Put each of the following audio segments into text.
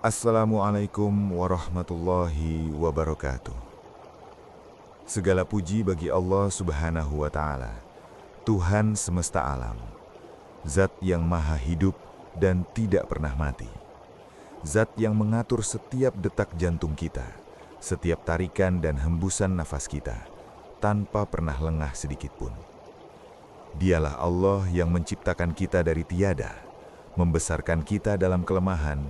Assalamualaikum warahmatullahi wabarakatuh. Segala puji bagi Allah Subhanahu wa Ta'ala, Tuhan semesta alam, Zat yang maha hidup dan tidak pernah mati, Zat yang mengatur setiap detak jantung kita, setiap tarikan dan hembusan nafas kita, tanpa pernah lengah sedikitpun. Dialah Allah yang menciptakan kita dari tiada, membesarkan kita dalam kelemahan,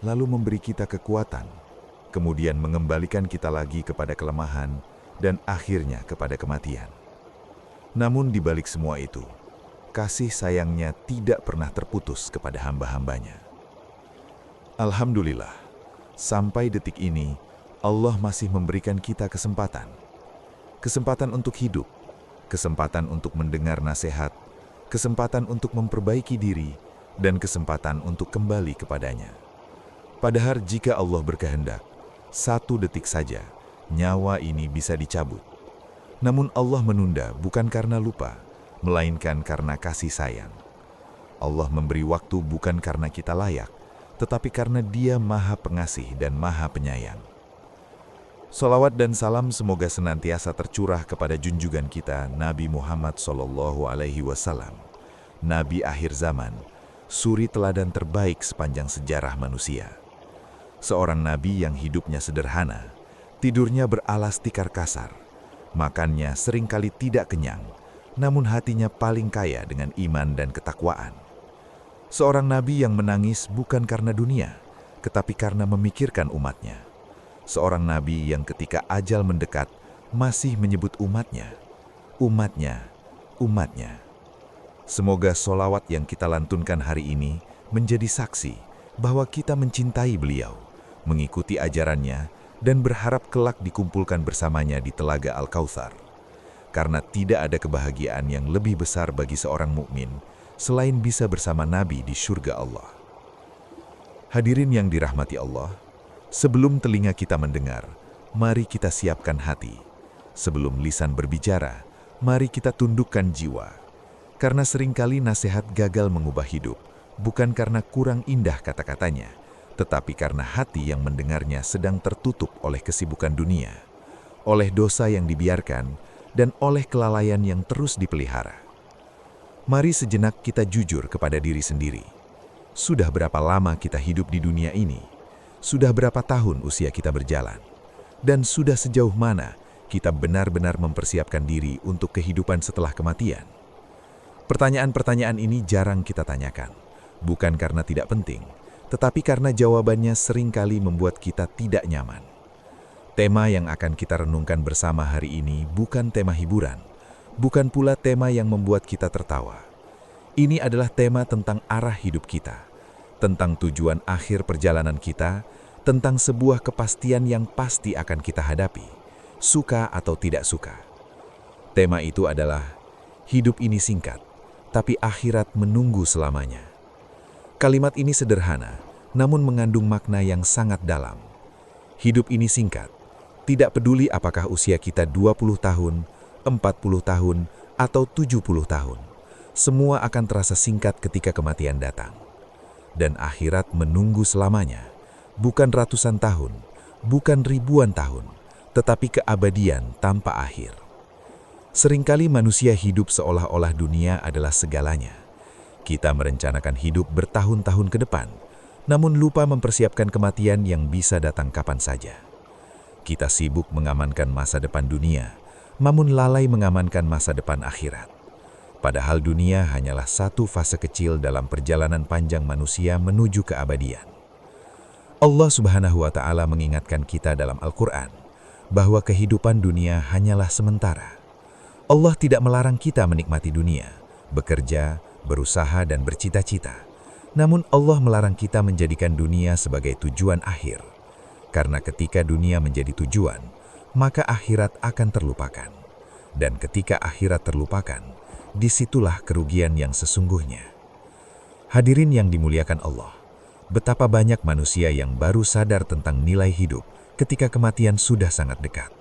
lalu memberi kita kekuatan, kemudian mengembalikan kita lagi kepada kelemahan, dan akhirnya kepada kematian. Namun di balik semua itu, kasih sayangnya tidak pernah terputus kepada hamba-hambanya. Alhamdulillah, sampai detik ini, Allah masih memberikan kita kesempatan. Kesempatan untuk hidup, kesempatan untuk mendengar nasihat, kesempatan untuk memperbaiki diri, dan kesempatan untuk kembali kepadanya. Padahal jika Allah berkehendak, 1 detik saja, nyawa ini bisa dicabut. Namun Allah menunda bukan karena lupa, melainkan karena kasih sayang. Allah memberi waktu bukan karena kita layak, tetapi karena Dia Maha Pengasih dan Maha Penyayang. Shalawat dan salam semoga senantiasa tercurah kepada junjungan kita Nabi Muhammad SAW, Nabi akhir zaman, suri teladan terbaik sepanjang sejarah manusia. Seorang nabi yang hidupnya sederhana, tidurnya beralas tikar kasar, makannya seringkali tidak kenyang, namun hatinya paling kaya dengan iman dan ketakwaan. Seorang nabi yang menangis bukan karena dunia, tetapi karena memikirkan umatnya. Seorang nabi yang ketika ajal mendekat, masih menyebut umatnya, umatnya, umatnya. Semoga sholawat yang kita lantunkan hari ini menjadi saksi bahwa kita mencintai beliau, mengikuti ajarannya, dan berharap kelak dikumpulkan bersamanya di Telaga Al-Kautsar. Karena tidak ada kebahagiaan yang lebih besar bagi seorang mukmin selain bisa bersama Nabi di surga Allah. Hadirin yang dirahmati Allah, sebelum telinga kita mendengar, mari kita siapkan hati. Sebelum lisan berbicara, mari kita tundukkan jiwa. Karena seringkali nasihat gagal mengubah hidup, bukan karena kurang indah kata-katanya, tetapi karena hati yang mendengarnya sedang tertutup oleh kesibukan dunia, oleh dosa yang dibiarkan, dan oleh kelalaian yang terus dipelihara. Mari sejenak kita jujur kepada diri sendiri. Sudah berapa lama kita hidup di dunia ini? Sudah berapa tahun usia kita berjalan? Dan sudah sejauh mana kita benar-benar mempersiapkan diri untuk kehidupan setelah kematian? Pertanyaan-pertanyaan ini jarang kita tanyakan, bukan karena tidak penting, tetapi karena jawabannya seringkali membuat kita tidak nyaman. Tema yang akan kita renungkan bersama hari ini bukan tema hiburan, bukan pula tema yang membuat kita tertawa. Ini adalah tema tentang arah hidup kita, tentang tujuan akhir perjalanan kita, tentang sebuah kepastian yang pasti akan kita hadapi, suka atau tidak suka. Tema itu adalah, hidup ini singkat, tapi akhirat menunggu selamanya. Kalimat ini sederhana, namun mengandung makna yang sangat dalam. Hidup ini singkat, tidak peduli apakah usia kita 20 tahun, 40 tahun, atau 70 tahun. Semua akan terasa singkat ketika kematian datang. Dan akhirat menunggu selamanya, bukan ratusan tahun, bukan ribuan tahun, tetapi keabadian tanpa akhir. Seringkali manusia hidup seolah-olah dunia adalah segalanya. Kita merencanakan hidup bertahun-tahun ke depan, namun lupa mempersiapkan kematian yang bisa datang kapan saja. Kita sibuk mengamankan masa depan dunia, namun lalai mengamankan masa depan akhirat. Padahal dunia hanyalah satu fase kecil dalam perjalanan panjang manusia menuju keabadian. Allah Subhanahu wa Ta'ala mengingatkan kita dalam Al-Quran bahwa kehidupan dunia hanyalah sementara. Allah tidak melarang kita menikmati dunia, bekerja, berusaha dan bercita-cita. Namun Allah melarang kita menjadikan dunia sebagai tujuan akhir. Karena ketika dunia menjadi tujuan, maka akhirat akan terlupakan. Dan ketika akhirat terlupakan, disitulah kerugian yang sesungguhnya. Hadirin yang dimuliakan Allah, betapa banyak manusia yang baru sadar tentang nilai hidup ketika kematian sudah sangat dekat.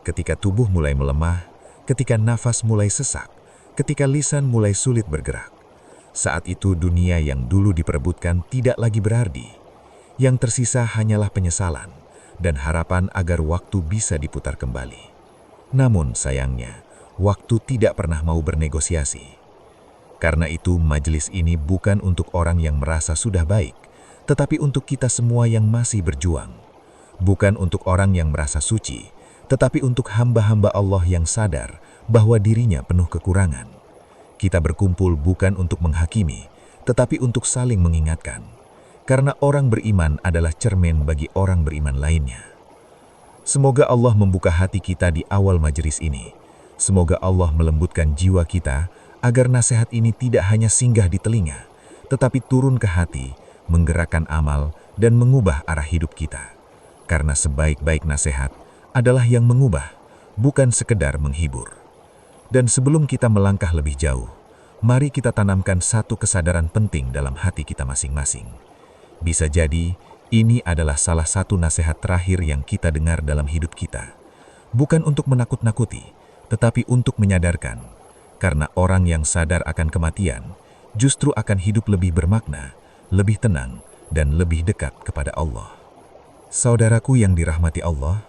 Ketika tubuh mulai melemah, ketika nafas mulai sesak, ketika lisan mulai sulit bergerak. Saat itu dunia yang dulu diperebutkan tidak lagi berarti. Yang tersisa hanyalah penyesalan dan harapan agar waktu bisa diputar kembali. Namun sayangnya, waktu tidak pernah mau bernegosiasi. Karena itu majelis ini bukan untuk orang yang merasa sudah baik, tetapi untuk kita semua yang masih berjuang. Bukan untuk orang yang merasa suci, tetapi untuk hamba-hamba Allah yang sadar bahwa dirinya penuh kekurangan. Kita berkumpul bukan untuk menghakimi, tetapi untuk saling mengingatkan. Karena orang beriman adalah cermin bagi orang beriman lainnya. Semoga Allah membuka hati kita di awal majelis ini. Semoga Allah melembutkan jiwa kita agar nasihat ini tidak hanya singgah di telinga, tetapi turun ke hati, menggerakkan amal, dan mengubah arah hidup kita. Karena sebaik-baik nasihat adalah yang mengubah, bukan sekedar menghibur. Dan sebelum kita melangkah lebih jauh, mari kita tanamkan satu kesadaran penting dalam hati kita masing-masing. Bisa jadi, ini adalah salah satu nasihat terakhir yang kita dengar dalam hidup kita. Bukan untuk menakut-nakuti, tetapi untuk menyadarkan. Karena orang yang sadar akan kematian, justru akan hidup lebih bermakna, lebih tenang, dan lebih dekat kepada Allah. Saudaraku yang dirahmati Allah,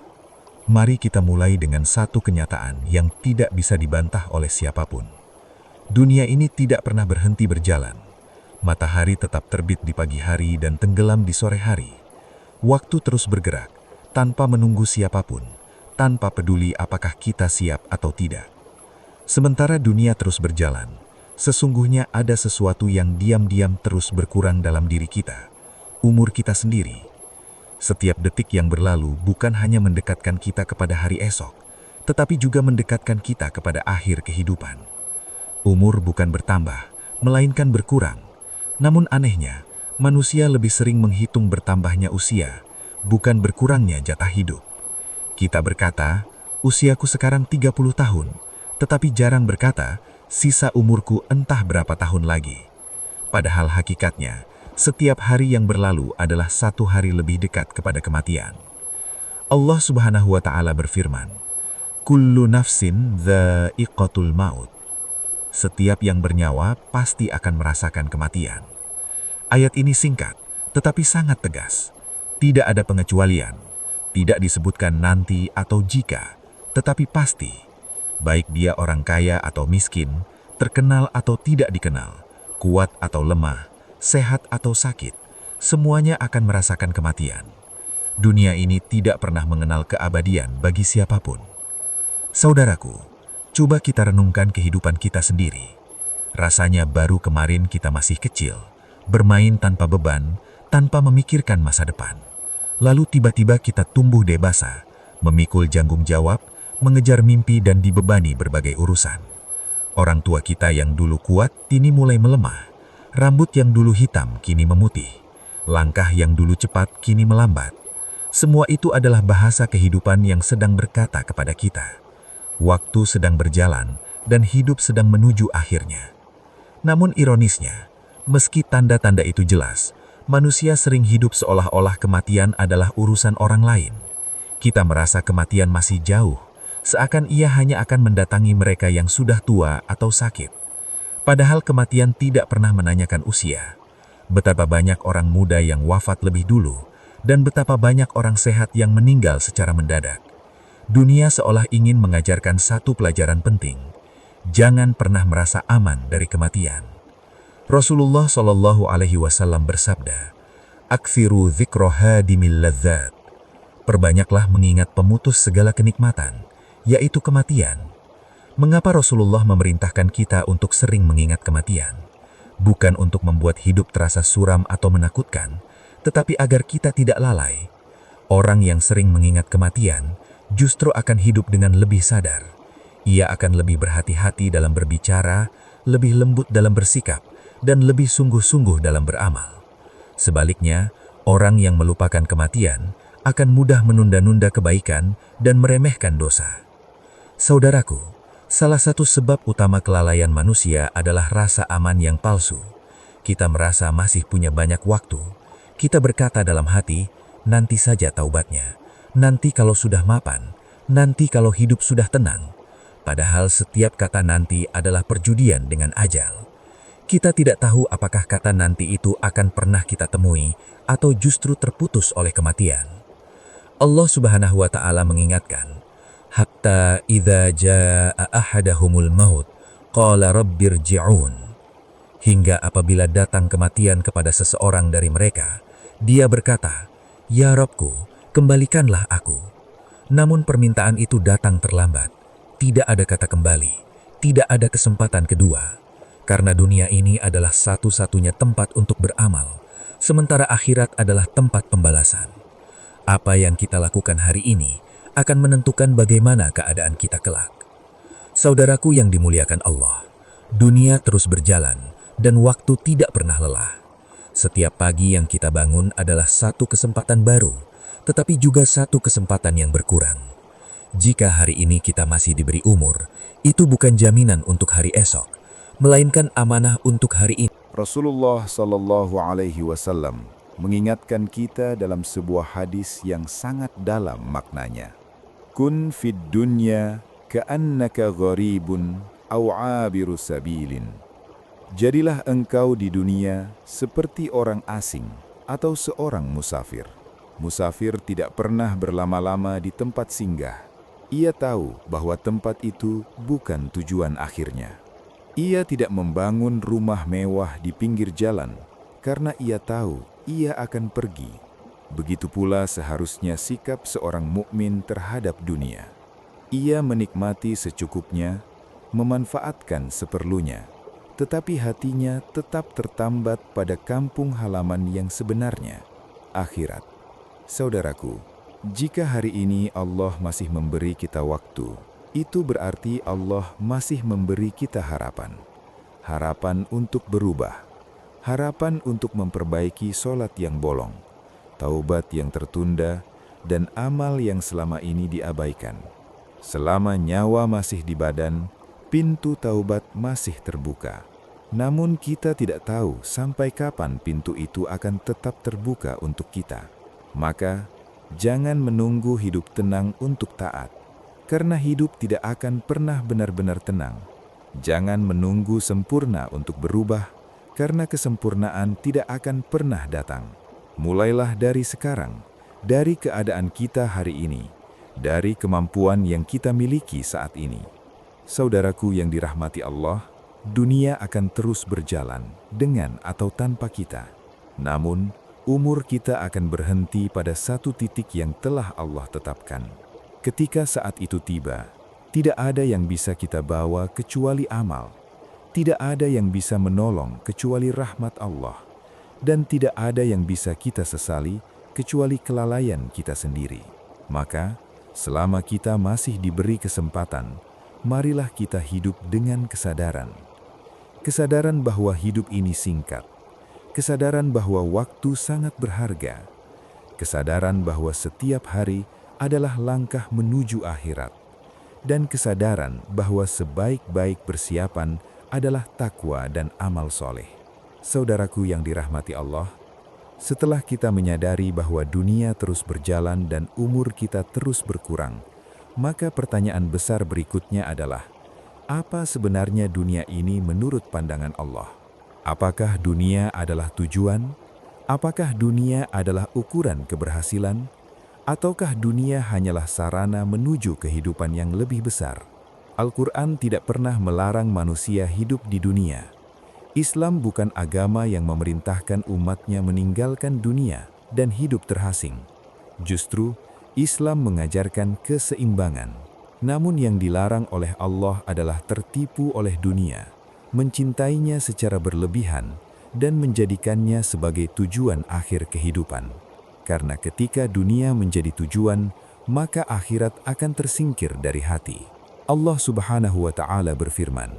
mari kita mulai dengan satu kenyataan yang tidak bisa dibantah oleh siapapun. Dunia ini tidak pernah berhenti berjalan. Matahari tetap terbit di pagi hari dan tenggelam di sore hari. Waktu terus bergerak, tanpa menunggu siapapun, tanpa peduli apakah kita siap atau tidak. Sementara dunia terus berjalan, sesungguhnya ada sesuatu yang diam-diam terus berkurang dalam diri kita, umur kita sendiri. Setiap detik yang berlalu bukan hanya mendekatkan kita kepada hari esok, tetapi juga mendekatkan kita kepada akhir kehidupan. Umur bukan bertambah, melainkan berkurang. Namun anehnya, manusia lebih sering menghitung bertambahnya usia, bukan berkurangnya jatah hidup. Kita berkata, usiaku sekarang 30 tahun, tetapi jarang berkata, sisa umurku entah berapa tahun lagi. Padahal hakikatnya, setiap hari yang berlalu adalah satu hari lebih dekat kepada kematian. Allah Subhanahu wa Ta'ala berfirman, "Kullu nafsin dha'iqatul maut." Setiap yang bernyawa pasti akan merasakan kematian. Ayat ini singkat, tetapi sangat tegas. Tidak ada pengecualian. Tidak disebutkan nanti atau jika, tetapi pasti. Baik dia orang kaya atau miskin, terkenal atau tidak dikenal, kuat atau lemah, sehat atau sakit, semuanya akan merasakan kematian. Dunia ini tidak pernah mengenal keabadian bagi siapapun. Saudaraku, coba kita renungkan kehidupan kita sendiri. Rasanya baru kemarin kita masih kecil, bermain tanpa beban, tanpa memikirkan masa depan. Lalu tiba-tiba kita tumbuh dewasa, memikul janggung jawab, mengejar mimpi dan dibebani berbagai urusan. Orang tua kita yang dulu kuat, kini mulai melemah. Rambut yang dulu hitam, kini memutih. Langkah yang dulu cepat, kini melambat. Semua itu adalah bahasa kehidupan yang sedang berkata kepada kita. Waktu sedang berjalan, dan hidup sedang menuju akhirnya. Namun ironisnya, meski tanda-tanda itu jelas, manusia sering hidup seolah-olah kematian adalah urusan orang lain. Kita merasa kematian masih jauh, seakan ia hanya akan mendatangi mereka yang sudah tua atau sakit. Padahal kematian tidak pernah menanyakan usia. Betapa banyak orang muda yang wafat lebih dulu, dan betapa banyak orang sehat yang meninggal secara mendadak. Dunia seolah ingin mengajarkan satu pelajaran penting. Jangan pernah merasa aman dari kematian. Rasulullah Shallallahu Alaihi Wasallam bersabda, "Aktsiru dzikra hadimil ladzat." Perbanyaklah mengingat pemutus segala kenikmatan, yaitu kematian. Mengapa Rasulullah memerintahkan kita untuk sering mengingat kematian? Bukan untuk membuat hidup terasa suram atau menakutkan, tetapi agar kita tidak lalai. Orang yang sering mengingat kematian justru akan hidup dengan lebih sadar. Ia akan lebih berhati-hati dalam berbicara, lebih lembut dalam bersikap, dan lebih sungguh-sungguh dalam beramal. Sebaliknya, orang yang melupakan kematian akan mudah menunda-nunda kebaikan dan meremehkan dosa. Saudaraku, salah satu sebab utama kelalaian manusia adalah rasa aman yang palsu. Kita merasa masih punya banyak waktu. Kita berkata dalam hati, nanti saja taubatnya. Nanti kalau sudah mapan, nanti kalau hidup sudah tenang. Padahal setiap kata nanti adalah perjudian dengan ajal. Kita tidak tahu apakah kata nanti itu akan pernah kita temui atau justru terputus oleh kematian. Allah Subhanahu wa Ta'ala mengingatkan, "Hatta idza jaa ahadahumul maut, qala rabbirji'un." Hingga apabila datang kematian kepada seseorang dari mereka, dia berkata, "Ya Rabbku, kembalikanlah aku." Namun permintaan itu datang terlambat. Tidak ada kata kembali, tidak ada kesempatan kedua. Karena dunia ini adalah satu-satunya tempat untuk beramal, sementara akhirat adalah tempat pembalasan. Apa yang kita lakukan hari ini akan menentukan bagaimana keadaan kita kelak. Saudaraku yang dimuliakan Allah, dunia terus berjalan dan waktu tidak pernah lelah. Setiap pagi yang kita bangun adalah satu kesempatan baru, tetapi juga satu kesempatan yang berkurang. Jika hari ini kita masih diberi umur, itu bukan jaminan untuk hari esok, melainkan amanah untuk hari ini. Rasulullah Shallallahu Alaihi Wasallam mengingatkan kita dalam sebuah hadis yang sangat dalam maknanya. Kun fid dunya ka'annaka gharibun aw 'abiru sabilin. Jadilah engkau di dunia seperti orang asing atau seorang musafir. Musafir tidak pernah berlama-lama di tempat singgah. Ia tahu bahwa tempat itu bukan tujuan akhirnya. Ia tidak membangun rumah mewah di pinggir jalan karena ia tahu ia akan pergi. Begitu pula seharusnya sikap seorang mukmin terhadap dunia. Ia menikmati secukupnya, memanfaatkan seperlunya, tetapi hatinya tetap tertambat pada kampung halaman yang sebenarnya, akhirat. Saudaraku, jika hari ini Allah masih memberi kita waktu, itu berarti Allah masih memberi kita harapan. Harapan untuk berubah. Harapan untuk memperbaiki solat yang bolong, taubat yang tertunda, dan amal yang selama ini diabaikan. Selama nyawa masih di badan, pintu taubat masih terbuka. Namun kita tidak tahu sampai kapan pintu itu akan tetap terbuka untuk kita. Maka, jangan menunggu hidup tenang untuk taat. Karena hidup tidak akan pernah benar-benar tenang. Jangan menunggu sempurna untuk berubah, karena kesempurnaan tidak akan pernah datang. Mulailah dari sekarang, dari keadaan kita hari ini, dari kemampuan yang kita miliki saat ini. Saudaraku yang dirahmati Allah, dunia akan terus berjalan dengan atau tanpa kita. Namun, umur kita akan berhenti pada satu titik yang telah Allah tetapkan. Ketika saat itu tiba, tidak ada yang bisa kita bawa kecuali amal. Tidak ada yang bisa menolong kecuali rahmat Allah. Dan tidak ada yang bisa kita sesali kecuali kelalaian kita sendiri. Maka, selama kita masih diberi kesempatan, marilah kita hidup dengan kesadaran. Kesadaran bahwa hidup ini singkat. Kesadaran bahwa waktu sangat berharga. Kesadaran bahwa setiap hari adalah langkah menuju akhirat, dan kesadaran bahwa sebaik-baik persiapan adalah takwa dan amal soleh. Saudaraku yang dirahmati Allah, setelah kita menyadari bahwa dunia terus berjalan dan umur kita terus berkurang, maka pertanyaan besar berikutnya adalah, apa sebenarnya dunia ini menurut pandangan Allah? Apakah dunia adalah tujuan? Apakah dunia adalah ukuran keberhasilan? Ataukah dunia hanyalah sarana menuju kehidupan yang lebih besar? Al-Quran tidak pernah melarang manusia hidup di dunia. Islam bukan agama yang memerintahkan umatnya meninggalkan dunia dan hidup terasing. Justru, Islam mengajarkan keseimbangan. Namun yang dilarang oleh Allah adalah tertipu oleh dunia, mencintainya secara berlebihan, dan menjadikannya sebagai tujuan akhir kehidupan. Karena ketika dunia menjadi tujuan, maka akhirat akan tersingkir dari hati. Allah Subhanahu wa Ta'ala berfirman,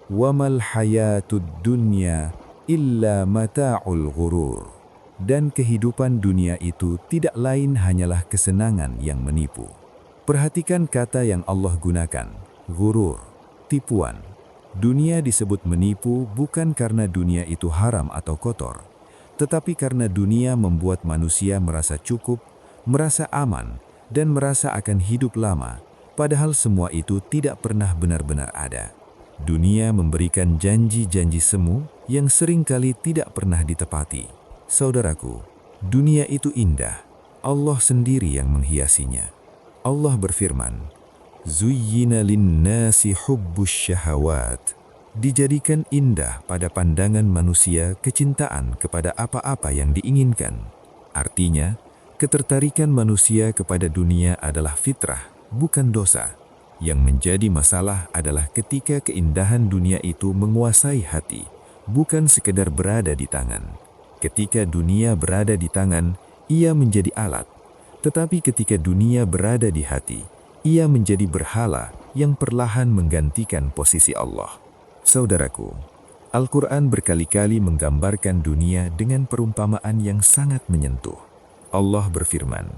"Wamal hayatud dunya illa mata'ul ghurur." Dan kehidupan dunia itu tidak lain hanyalah kesenangan yang menipu. Perhatikan kata yang Allah gunakan, ghurur, tipuan. Dunia disebut menipu bukan karena dunia itu haram atau kotor, tetapi karena dunia membuat manusia merasa cukup, merasa aman, dan merasa akan hidup lama, padahal semua itu tidak pernah benar-benar ada. Dunia memberikan janji-janji semu, yang seringkali tidak pernah ditepati. Saudaraku, dunia itu indah. Allah sendiri yang menghiasinya. Allah berfirman, "Zuyyina lin-nasi hubbus syahawat." Dijadikan indah pada pandangan manusia kecintaan kepada apa-apa yang diinginkan. Artinya, ketertarikan manusia kepada dunia adalah fitrah, bukan dosa. Yang menjadi masalah adalah ketika keindahan dunia itu menguasai hati, bukan sekedar berada di tangan. Ketika dunia berada di tangan, ia menjadi alat. Tetapi ketika dunia berada di hati, ia menjadi berhala yang perlahan menggantikan posisi Allah. Saudaraku, Al-Quran berkali-kali menggambarkan dunia dengan perumpamaan yang sangat menyentuh. Allah berfirman,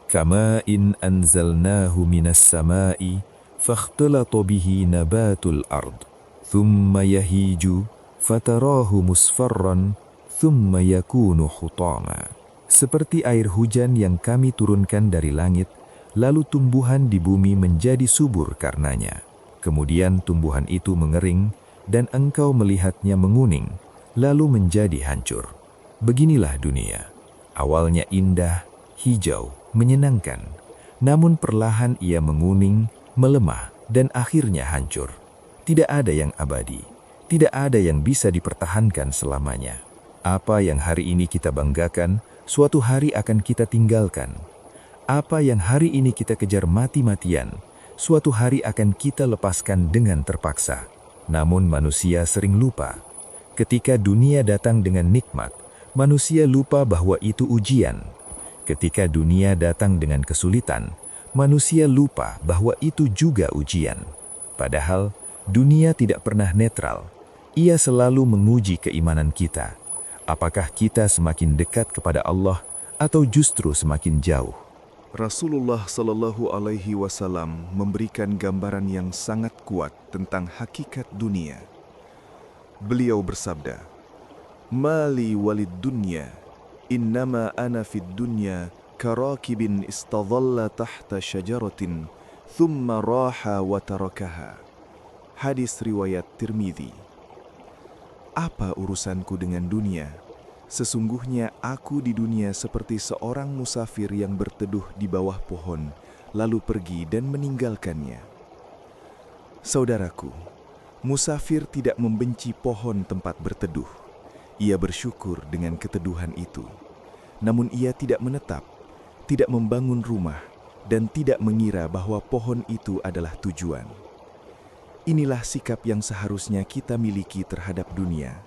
"Kama in anzalnahu minas sama'i, fakhtalata bihi nabatul ard, thumma yahiju, fatarahu musfarran, thumma yakunu hutama." Seperti air hujan yang kami turunkan dari langit, lalu tumbuhan di bumi menjadi subur karenanya. Kemudian tumbuhan itu mengering, dan engkau melihatnya menguning, lalu menjadi hancur. Beginilah dunia. Awalnya indah, hijau, menyenangkan. Namun perlahan ia menguning, melemah, dan akhirnya hancur. Tidak ada yang abadi. Tidak ada yang bisa dipertahankan selamanya. Apa yang hari ini kita banggakan, suatu hari akan kita tinggalkan. Apa yang hari ini kita kejar mati-matian, suatu hari akan kita lepaskan dengan terpaksa. Namun manusia sering lupa. Ketika dunia datang dengan nikmat, manusia lupa bahwa itu ujian. Ketika dunia datang dengan kesulitan, manusia lupa bahwa itu juga ujian. Padahal, dunia tidak pernah netral. Ia selalu menguji keimanan kita. Apakah kita semakin dekat kepada Allah atau justru semakin jauh? Rasulullah Shallallahu Alaihi Wasallam memberikan gambaran yang sangat kuat tentang hakikat dunia. Beliau bersabda, "Mali walid dunya, innama ana fid dunya karakibin istadhalla tahta syajaratin, thumma raha wa tarakaha." Hadis riwayat Tirmidzi. Apa urusanku dengan dunia? Sesungguhnya aku di dunia seperti seorang musafir yang berteduh di bawah pohon, lalu pergi dan meninggalkannya. Saudaraku, musafir tidak membenci pohon tempat berteduh. Ia bersyukur dengan keteduhan itu. Namun ia tidak menetap, tidak membangun rumah, dan tidak mengira bahwa pohon itu adalah tujuan. Inilah sikap yang seharusnya kita miliki terhadap dunia.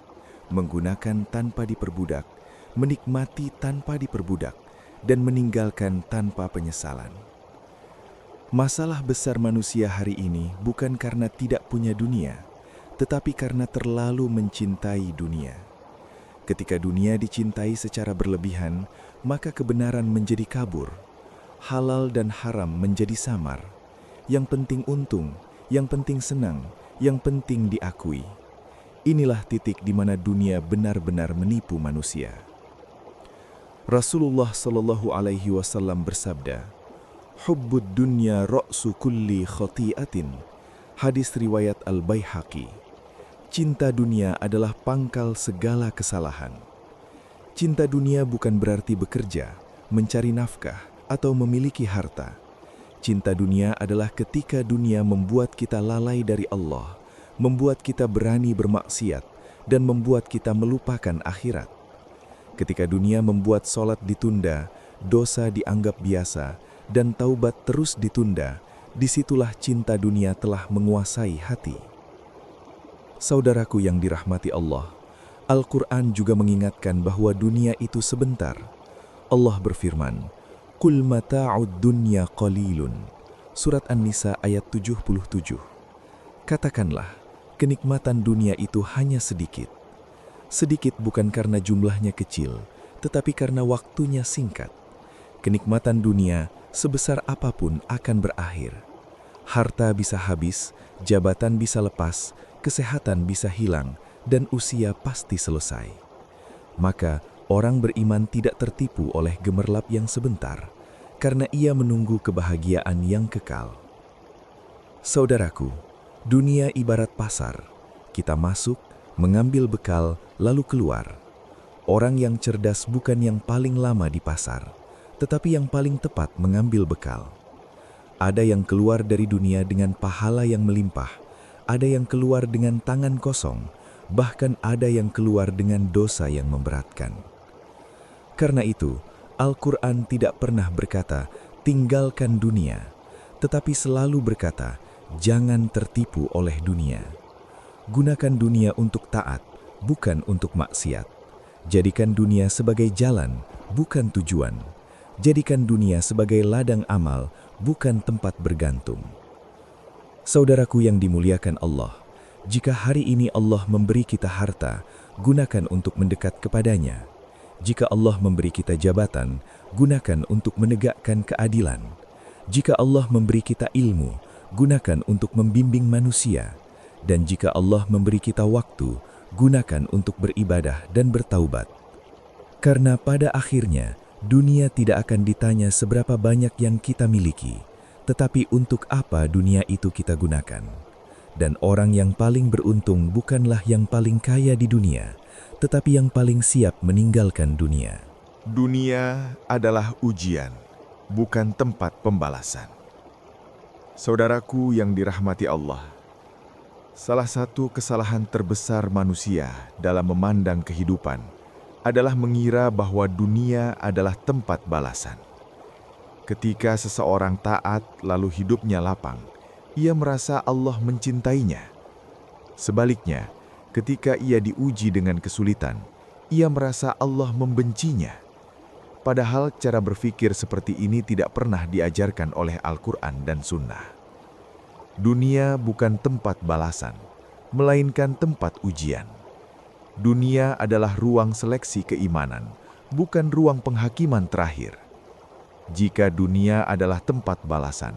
Menggunakan tanpa diperbudak, menikmati tanpa diperbudak, dan meninggalkan tanpa penyesalan. Masalah besar manusia hari ini bukan karena tidak punya dunia, tetapi karena terlalu mencintai dunia. Ketika dunia dicintai secara berlebihan, maka kebenaran menjadi kabur. Halal dan haram menjadi samar. Yang penting untung, yang penting senang, yang penting diakui. Inilah titik di mana dunia benar-benar menipu manusia. Rasulullah Shallallahu Alaihi Wasallam bersabda, "Hubbud dunya ra'su kulli khati'atin." Hadis riwayat Al-Baihaqi. Cinta dunia adalah pangkal segala kesalahan. Cinta dunia bukan berarti bekerja, mencari nafkah, atau memiliki harta. Cinta dunia adalah ketika dunia membuat kita lalai dari Allah, membuat kita berani bermaksiat, dan membuat kita melupakan akhirat. Ketika dunia membuat sholat ditunda, dosa dianggap biasa, dan taubat terus ditunda, disitulah cinta dunia telah menguasai hati. Saudaraku yang dirahmati Allah, Al-Quran juga mengingatkan bahwa dunia itu sebentar. Allah berfirman, "Qul mata'ud dunya qalilun." Surat An-Nisa ayat 77. Katakanlah, kenikmatan dunia itu hanya sedikit. Sedikit bukan karena jumlahnya kecil, tetapi karena waktunya singkat. Kenikmatan dunia sebesar apapun akan berakhir. Harta bisa habis, jabatan bisa lepas, kesehatan bisa hilang, dan usia pasti selesai. Maka orang beriman tidak tertipu oleh gemerlap yang sebentar, karena ia menunggu kebahagiaan yang kekal. Saudaraku, dunia ibarat pasar. Kita masuk, mengambil bekal, lalu keluar. Orang yang cerdas bukan yang paling lama di pasar, tetapi yang paling tepat mengambil bekal. Ada yang keluar dari dunia dengan pahala yang melimpah, ada yang keluar dengan tangan kosong, bahkan ada yang keluar dengan dosa yang memberatkan. Karena itu, Al-Quran tidak pernah berkata, tinggalkan dunia, tetapi selalu berkata, jangan tertipu oleh dunia. Gunakan dunia untuk taat, bukan untuk maksiat. Jadikan dunia sebagai jalan, bukan tujuan. Jadikan dunia sebagai ladang amal, bukan tempat bergantung. Saudaraku yang dimuliakan Allah, jika hari ini Allah memberi kita harta, gunakan untuk mendekat kepadanya. Jika Allah memberi kita jabatan, gunakan untuk menegakkan keadilan. Jika Allah memberi kita ilmu, gunakan untuk membimbing manusia. Dan jika Allah memberi kita waktu, gunakan untuk beribadah dan bertaubat. Karena pada akhirnya, dunia tidak akan ditanya seberapa banyak yang kita miliki, tetapi untuk apa dunia itu kita gunakan. Dan orang yang paling beruntung bukanlah yang paling kaya di dunia, tetapi yang paling siap meninggalkan dunia. Dunia adalah ujian, bukan tempat pembalasan. Saudaraku yang dirahmati Allah, salah satu kesalahan terbesar manusia dalam memandang kehidupan adalah mengira bahwa dunia adalah tempat balasan. Ketika seseorang taat lalu hidupnya lapang, ia merasa Allah mencintainya. Sebaliknya, ketika ia diuji dengan kesulitan, ia merasa Allah membencinya. Padahal cara berpikir seperti ini tidak pernah diajarkan oleh Al-Quran dan Sunnah. Dunia bukan tempat balasan, melainkan tempat ujian. Dunia adalah ruang seleksi keimanan, bukan ruang penghakiman terakhir. Jika dunia adalah tempat balasan,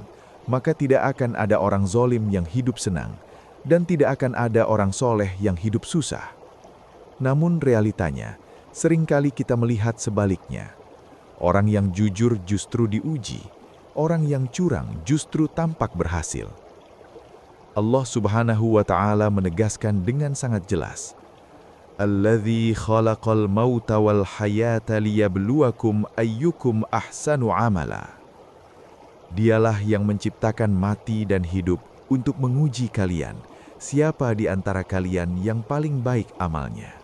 maka tidak akan ada orang zalim yang hidup senang, dan tidak akan ada orang soleh yang hidup susah. Namun realitanya, seringkali kita melihat sebaliknya. Orang yang jujur justru diuji, orang yang curang justru tampak berhasil. Allah Subhanahu wa Ta'ala menegaskan dengan sangat jelas, Alladzi khalaqal mauta wal hayata liyabluwakum ayyukum ahsanu amala. Dialah yang menciptakan mati dan hidup untuk menguji kalian, siapa di antara kalian yang paling baik amalnya.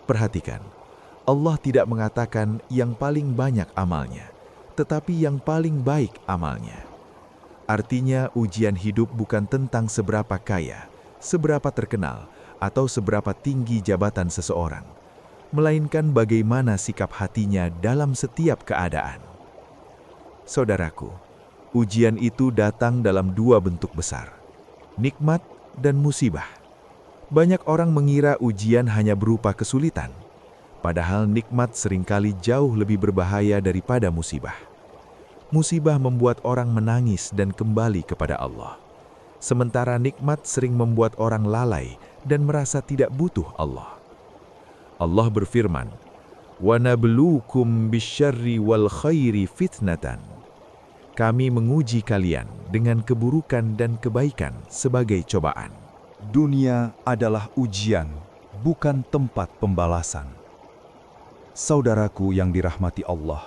Perhatikan, Allah tidak mengatakan yang paling banyak amalnya, tetapi yang paling baik amalnya. Artinya ujian hidup bukan tentang seberapa kaya, seberapa terkenal, atau seberapa tinggi jabatan seseorang, melainkan bagaimana sikap hatinya dalam setiap keadaan. Saudaraku, ujian itu datang dalam dua bentuk besar, nikmat dan musibah. Banyak orang mengira ujian hanya berupa kesulitan, padahal nikmat seringkali jauh lebih berbahaya daripada musibah. Musibah membuat orang menangis dan kembali kepada Allah. Sementara nikmat sering membuat orang lalai dan merasa tidak butuh Allah. Allah berfirman, وَنَبْلُوكُمْ بِالشَّرِّ وَالْخَيْرِ فِتْنَةً. Kami menguji kalian dengan keburukan dan kebaikan sebagai cobaan. Dunia adalah ujian, bukan tempat pembalasan. Saudaraku yang dirahmati Allah,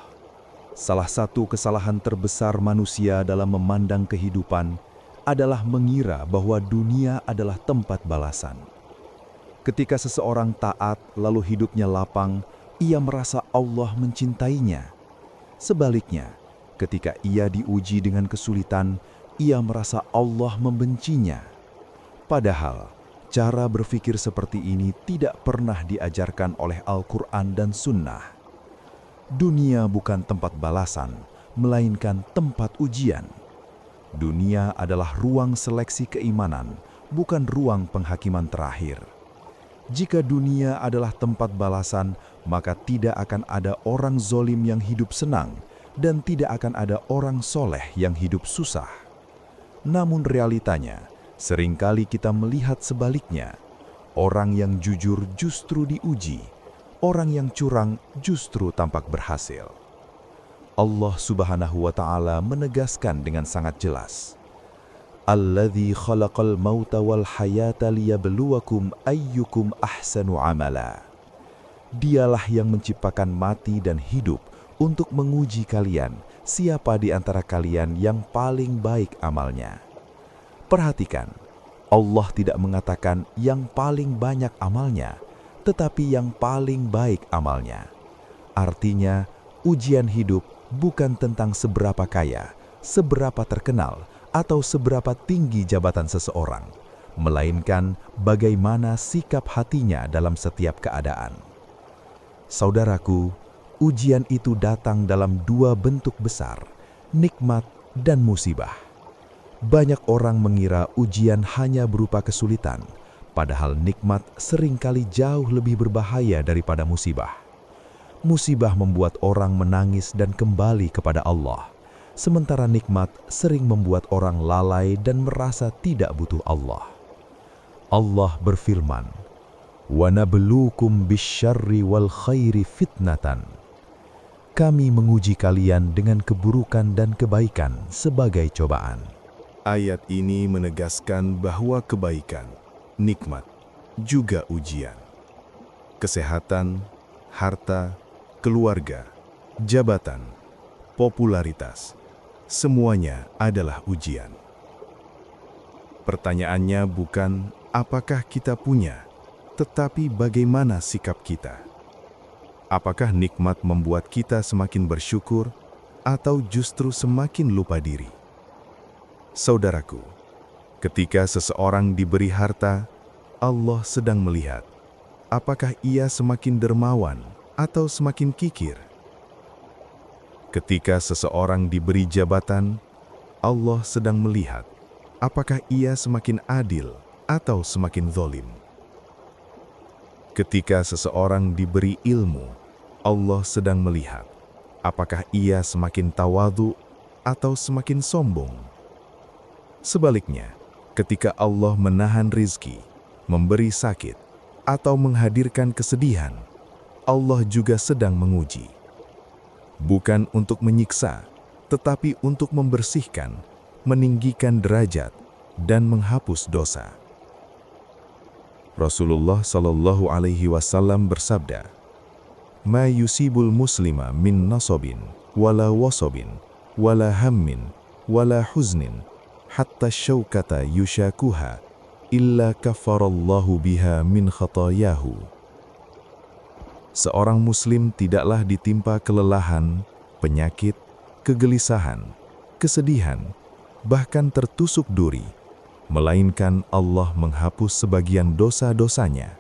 salah satu kesalahan terbesar manusia dalam memandang kehidupan adalah mengira bahwa dunia adalah tempat balasan. Ketika seseorang taat lalu hidupnya lapang, ia merasa Allah mencintainya. Sebaliknya, ketika ia diuji dengan kesulitan, ia merasa Allah membencinya. Padahal, cara berpikir seperti ini tidak pernah diajarkan oleh Al-Quran dan Sunnah. Dunia bukan tempat balasan, melainkan tempat ujian. Dunia adalah ruang seleksi keimanan, bukan ruang penghakiman terakhir. Jika dunia adalah tempat balasan, maka tidak akan ada orang zolim yang hidup senang, dan tidak akan ada orang soleh yang hidup susah. Namun realitanya, seringkali kita melihat sebaliknya. Orang yang jujur justru diuji, orang yang curang justru tampak berhasil. Allah Subhanahu wa Ta'ala menegaskan dengan sangat jelas, Alladzi khalaqal mauta wal hayata liyabluwakum ayyukum ahsanu amala. Dialah yang menciptakan mati dan hidup untuk menguji kalian, siapa di antara kalian yang paling baik amalnya. Perhatikan, Allah tidak mengatakan yang paling banyak amalnya, tetapi yang paling baik amalnya. Artinya, ujian hidup bukan tentang seberapa kaya, seberapa terkenal, atau seberapa tinggi jabatan seseorang, melainkan bagaimana sikap hatinya dalam setiap keadaan. Saudaraku, ujian itu datang dalam dua bentuk besar, nikmat dan musibah. Banyak orang mengira ujian hanya berupa kesulitan, padahal nikmat seringkali jauh lebih berbahaya daripada musibah. Musibah membuat orang menangis dan kembali kepada Allah, sementara nikmat sering membuat orang lalai dan merasa tidak butuh Allah. Allah berfirman, وَنَبْلُوكُمْ بِالشَّرِّ وَالْخَيْرِ فِتْنَةً. Kami menguji kalian dengan keburukan dan kebaikan sebagai cobaan. Ayat ini menegaskan bahwa kebaikan, nikmat, juga ujian. Kesehatan, harta, keluarga, jabatan, popularitas, semuanya adalah ujian. Pertanyaannya bukan apakah kita punya, tetapi bagaimana sikap kita. Apakah nikmat membuat kita semakin bersyukur atau justru semakin lupa diri? Saudaraku, ketika seseorang diberi harta, Allah sedang melihat apakah ia semakin dermawan atau semakin kikir. Ketika seseorang diberi jabatan, Allah sedang melihat apakah ia semakin adil atau semakin zalim. Ketika seseorang diberi ilmu, Allah sedang melihat apakah ia semakin tawadhu atau semakin sombong. Sebaliknya, ketika Allah menahan rizki, memberi sakit, atau menghadirkan kesedihan, Allah juga sedang menguji. Bukan untuk menyiksa, tetapi untuk membersihkan, meninggikan derajat, dan menghapus dosa. Rasulullah Shallallahu Alaihi Wasallam bersabda, "Ma yusibul muslima min nasobin, wala wasobin, wala hammin, wala huznin, hatta syaukata yushakuha, illa kafarallahu biha min khatayahu." Seorang muslim tidaklah ditimpa kelelahan, penyakit, kegelisahan, kesedihan, bahkan tertusuk duri, melainkan Allah menghapus sebagian dosa-dosanya.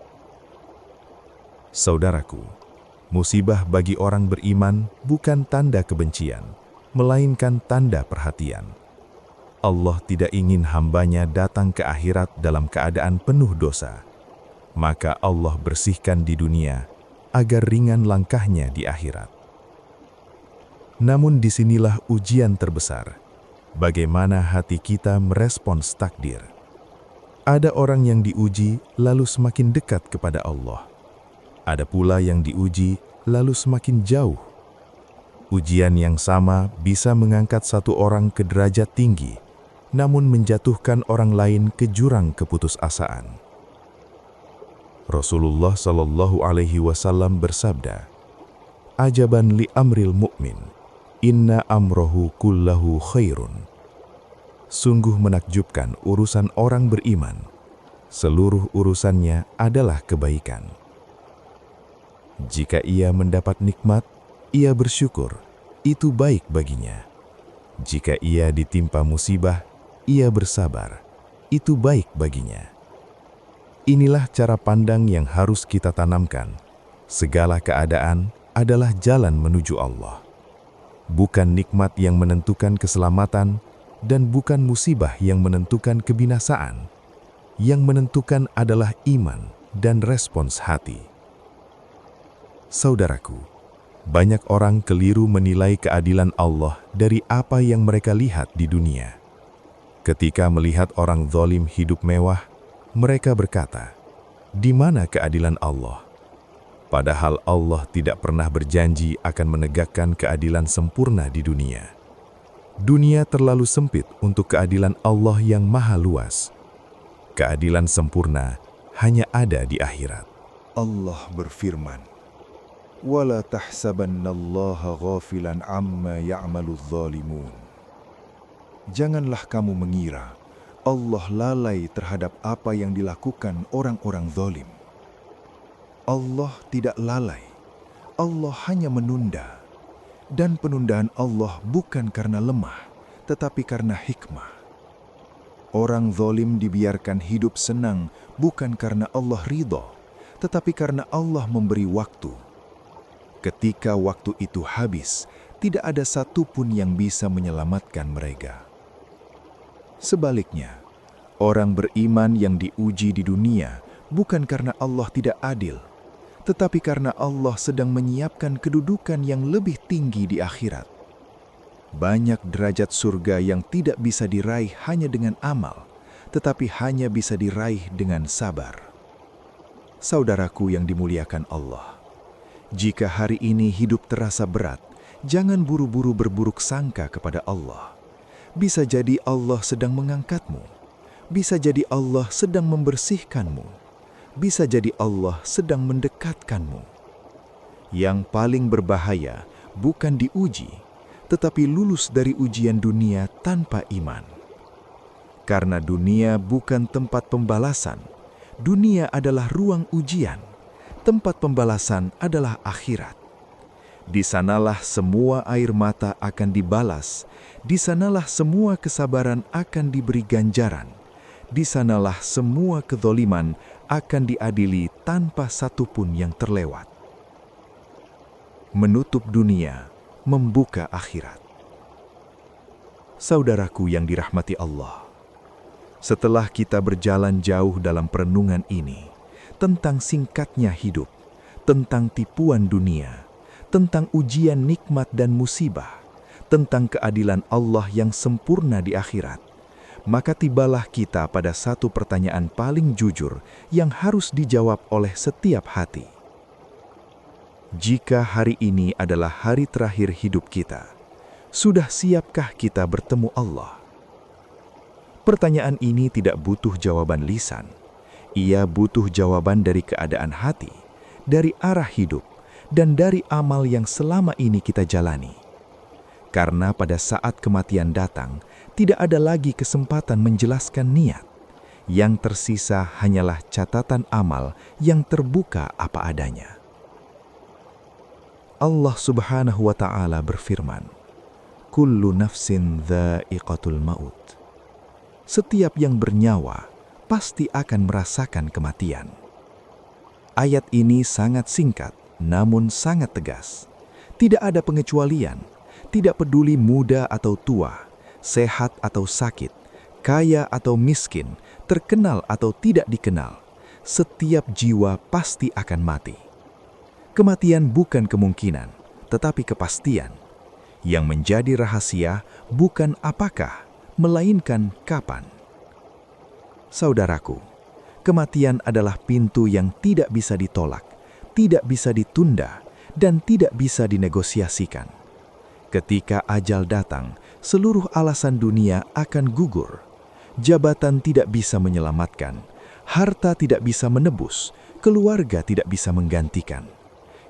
Saudaraku, musibah bagi orang beriman bukan tanda kebencian, melainkan tanda perhatian. Allah tidak ingin hambanya datang ke akhirat dalam keadaan penuh dosa. Maka Allah bersihkan di dunia, agar ringan langkahnya di akhirat. Namun disinilah ujian terbesar, bagaimana hati kita merespons takdir. Ada orang yang diuji lalu semakin dekat kepada Allah. Ada pula yang diuji lalu semakin jauh. Ujian yang sama bisa mengangkat satu orang ke derajat tinggi, namun menjatuhkan orang lain ke jurang keputusasaan. Rasulullah Shallallahu Alaihi Wasallam bersabda, "Ajaban li amril mu'min, inna amrohu kullahu khairun." Sungguh menakjubkan urusan orang beriman, seluruh urusannya adalah kebaikan. Jika ia mendapat nikmat, ia bersyukur, itu baik baginya. Jika ia ditimpa musibah, ia bersabar, itu baik baginya. Inilah cara pandang yang harus kita tanamkan. Segala keadaan adalah jalan menuju Allah. Bukan nikmat yang menentukan keselamatan, dan bukan musibah yang menentukan kebinasaan. Yang menentukan adalah iman dan respons hati. Saudaraku, banyak orang keliru menilai keadilan Allah dari apa yang mereka lihat di dunia. Ketika melihat orang zalim hidup mewah, mereka berkata, "Di mana keadilan Allah?" Padahal Allah tidak pernah berjanji akan menegakkan keadilan sempurna di dunia. Dunia terlalu sempit untuk keadilan Allah yang maha luas. Keadilan sempurna hanya ada di akhirat. Allah berfirman, "Wala tahsabannallaha ghafilan amma ya'maludz zalimun." Janganlah kamu mengira Allah lalai terhadap apa yang dilakukan orang-orang zalim. Allah tidak lalai. Allah hanya menunda. Dan penundaan Allah bukan karena lemah, tetapi karena hikmah. Orang zalim dibiarkan hidup senang bukan karena Allah ridha, tetapi karena Allah memberi waktu. Ketika waktu itu habis, tidak ada satupun yang bisa menyelamatkan mereka. Sebaliknya, orang beriman yang diuji di dunia bukan karena Allah tidak adil, tetapi karena Allah sedang menyiapkan kedudukan yang lebih tinggi di akhirat. Banyak derajat surga yang tidak bisa diraih hanya dengan amal, tetapi hanya bisa diraih dengan sabar. Saudaraku yang dimuliakan Allah, jika hari ini hidup terasa berat, jangan buru-buru berburuk sangka kepada Allah. Bisa jadi Allah sedang mengangkatmu, bisa jadi Allah sedang membersihkanmu, bisa jadi Allah sedang mendekatkanmu. Yang paling berbahaya bukan diuji, tetapi lulus dari ujian dunia tanpa iman. Karena dunia bukan tempat pembalasan, dunia adalah ruang ujian, tempat pembalasan adalah akhirat. Di sanalah semua air mata akan dibalas, di sanalah semua kesabaran akan diberi ganjaran, di sanalah semua kezaliman akan diadili tanpa satupun yang terlewat. Menutup dunia, membuka akhirat. Saudaraku yang dirahmati Allah, setelah kita berjalan jauh dalam perenungan ini, tentang singkatnya hidup, tentang tipuan dunia, tentang ujian nikmat dan musibah, tentang keadilan Allah yang sempurna di akhirat, maka tibalah kita pada satu pertanyaan paling jujur yang harus dijawab oleh setiap hati. Jika hari ini adalah hari terakhir hidup kita, sudah siapkah kita bertemu Allah? Pertanyaan ini tidak butuh jawaban lisan. Ia butuh jawaban dari keadaan hati, dari arah hidup, dan dari amal yang selama ini kita jalani. Karena pada saat kematian datang, tidak ada lagi kesempatan menjelaskan niat. Yang tersisa hanyalah catatan amal yang terbuka apa adanya. Allah Subhanahu wa Ta'ala berfirman, "Kullu nafsin dha'iqatul maut." Setiap yang bernyawa pasti akan merasakan kematian. Ayat ini sangat singkat, namun sangat tegas. Tidak ada pengecualian, tidak peduli muda atau tua, sehat atau sakit, kaya atau miskin, terkenal atau tidak dikenal, setiap jiwa pasti akan mati. Kematian bukan kemungkinan, tetapi kepastian. Yang menjadi rahasia bukan apakah, melainkan kapan. Saudaraku, kematian adalah pintu yang tidak bisa ditolak, tidak bisa ditunda, dan tidak bisa dinegosiasikan. Ketika ajal datang, seluruh alasan dunia akan gugur. Jabatan tidak bisa menyelamatkan, harta tidak bisa menebus, keluarga tidak bisa menggantikan.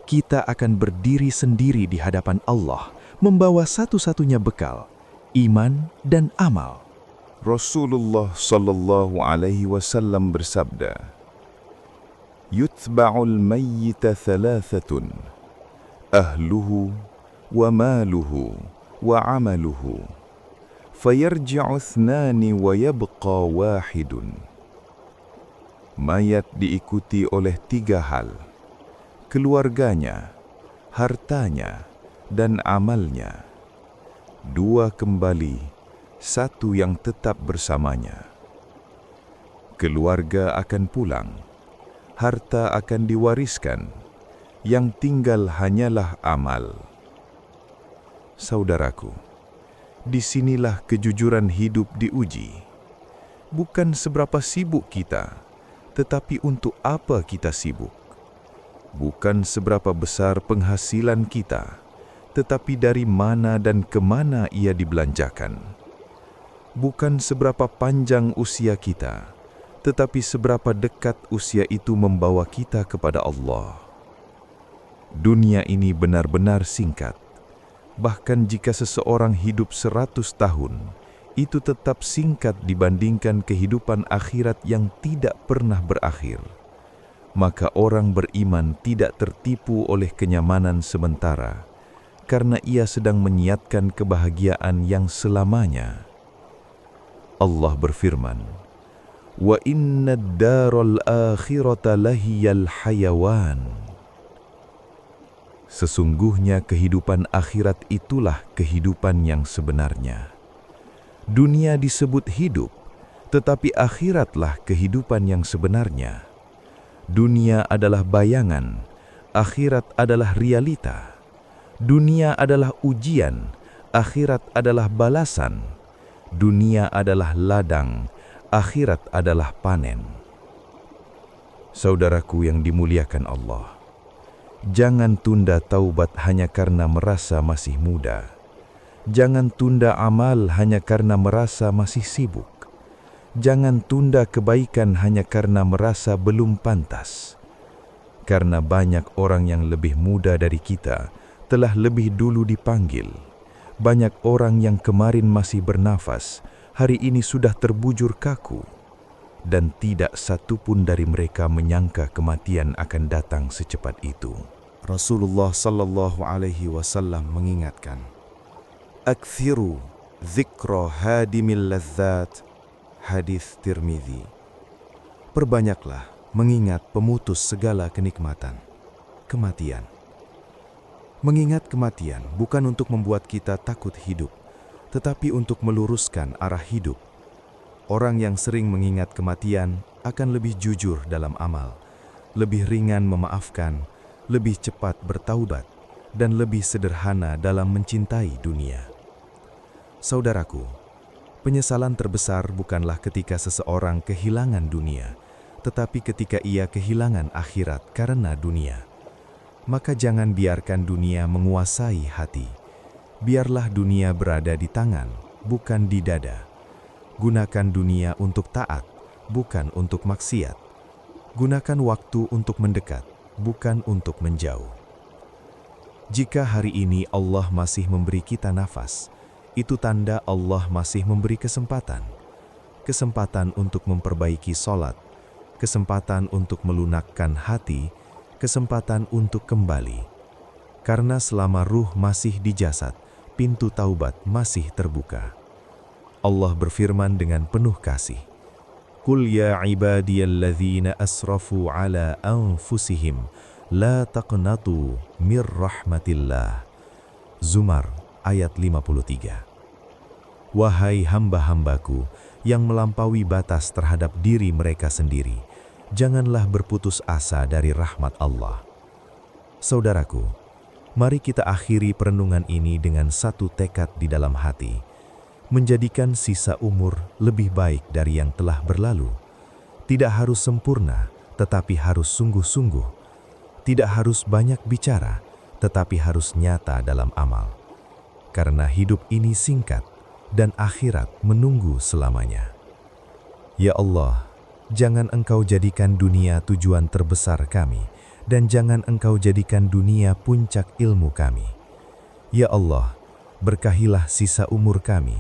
Kita akan berdiri sendiri di hadapan Allah, membawa satu-satunya bekal, iman dan amal. Rasulullah sallallahu alaihi wasallam bersabda, "Yutba'ul mayyita thalathatun, ahluhu wa maluhu wa amaluhu, fayarji'u ithnani wa yabqa wahidun." Mayat diikuti oleh 3 hal, keluarganya, hartanya, dan amalnya. 2 kembali, 1 yang tetap bersamanya. Keluarga akan pulang, harta akan diwariskan, yang tinggal hanyalah amal. Saudaraku, disinilah kejujuran hidup diuji. Bukan seberapa sibuk kita, tetapi untuk apa kita sibuk. Bukan seberapa besar penghasilan kita, tetapi dari mana dan kemana ia dibelanjakan. Bukan seberapa panjang usia kita, tetapi seberapa dekat usia itu membawa kita kepada Allah. Dunia ini benar-benar singkat. Bahkan jika seseorang hidup 100 tahun, itu tetap singkat dibandingkan kehidupan akhirat yang tidak pernah berakhir. Maka orang beriman tidak tertipu oleh kenyamanan sementara, karena ia sedang menyiapkan kebahagiaan yang selamanya. Allah berfirman, "Wa inna ad-daral akhirata lahiyal hayawan." Sesungguhnya kehidupan akhirat itulah kehidupan yang sebenarnya. Dunia disebut hidup, tetapi akhiratlah kehidupan yang sebenarnya. Dunia adalah bayangan, akhirat adalah realita. Dunia adalah ujian, akhirat adalah balasan. Dunia adalah ladang, akhirat adalah panen. Saudaraku yang dimuliakan Allah, jangan tunda taubat hanya karena merasa masih muda. Jangan tunda amal hanya karena merasa masih sibuk. Jangan tunda kebaikan hanya karena merasa belum pantas. Karena banyak orang yang lebih muda dari kita telah lebih dulu dipanggil. Banyak orang yang kemarin masih bernafas, hari ini sudah terbujur kaku. Dan tidak satu pun dari mereka menyangka kematian akan datang secepat itu. Rasulullah sallallahu alaihi wasallam mengingatkan, "Akthiru dzikra hadimil ladzat." Hadis Tirmidzi. Perbanyaklah mengingat pemutus segala kenikmatan, kematian. Mengingat kematian bukan untuk membuat kita takut hidup, tetapi untuk meluruskan arah hidup. Orang yang sering mengingat kematian akan lebih jujur dalam amal, lebih ringan memaafkan, lebih cepat bertaubat, dan lebih sederhana dalam mencintai dunia. Saudaraku, penyesalan terbesar bukanlah ketika seseorang kehilangan dunia, tetapi ketika ia kehilangan akhirat karena dunia. Maka jangan biarkan dunia menguasai hati. Biarlah dunia berada di tangan, bukan di dada. Gunakan dunia untuk taat, bukan untuk maksiat. Gunakan waktu untuk mendekat, bukan untuk menjauh. Jika hari ini Allah masih memberi kita nafas, itu tanda Allah masih memberi kesempatan. Kesempatan untuk memperbaiki sholat, kesempatan untuk melunakkan hati, kesempatan untuk kembali. Karena selama ruh masih di jasad, pintu taubat masih terbuka. Allah berfirman dengan penuh kasih, "Qul ya ibadiyalladzina asrafu ala anfusihim, la taqnatu mir rahmatillah." Zumar ayat 53. Wahai hamba-hambaku yang melampaui batas terhadap diri mereka sendiri, janganlah berputus asa dari rahmat Allah. Saudaraku, mari kita akhiri perenungan ini dengan satu tekad di dalam hati, menjadikan sisa umur lebih baik dari yang telah berlalu. Tidak harus sempurna, tetapi harus sungguh-sungguh. Tidak harus banyak bicara, tetapi harus nyata dalam amal. Karena hidup ini singkat dan akhirat menunggu selamanya. Ya Allah, jangan Engkau jadikan dunia tujuan terbesar kami, dan jangan Engkau jadikan dunia puncak ilmu kami. Ya Allah, berkahilah sisa umur kami,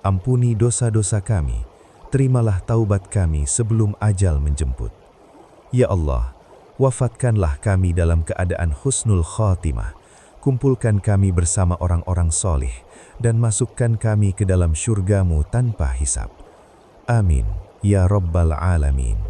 ampuni dosa-dosa kami, terimalah taubat kami sebelum ajal menjemput. Ya Allah, wafatkanlah kami dalam keadaan husnul khatimah, kumpulkan kami bersama orang-orang soleh, dan masukkan kami ke dalam syurga-Mu tanpa hisab. Amin, ya Rabbal Alamin.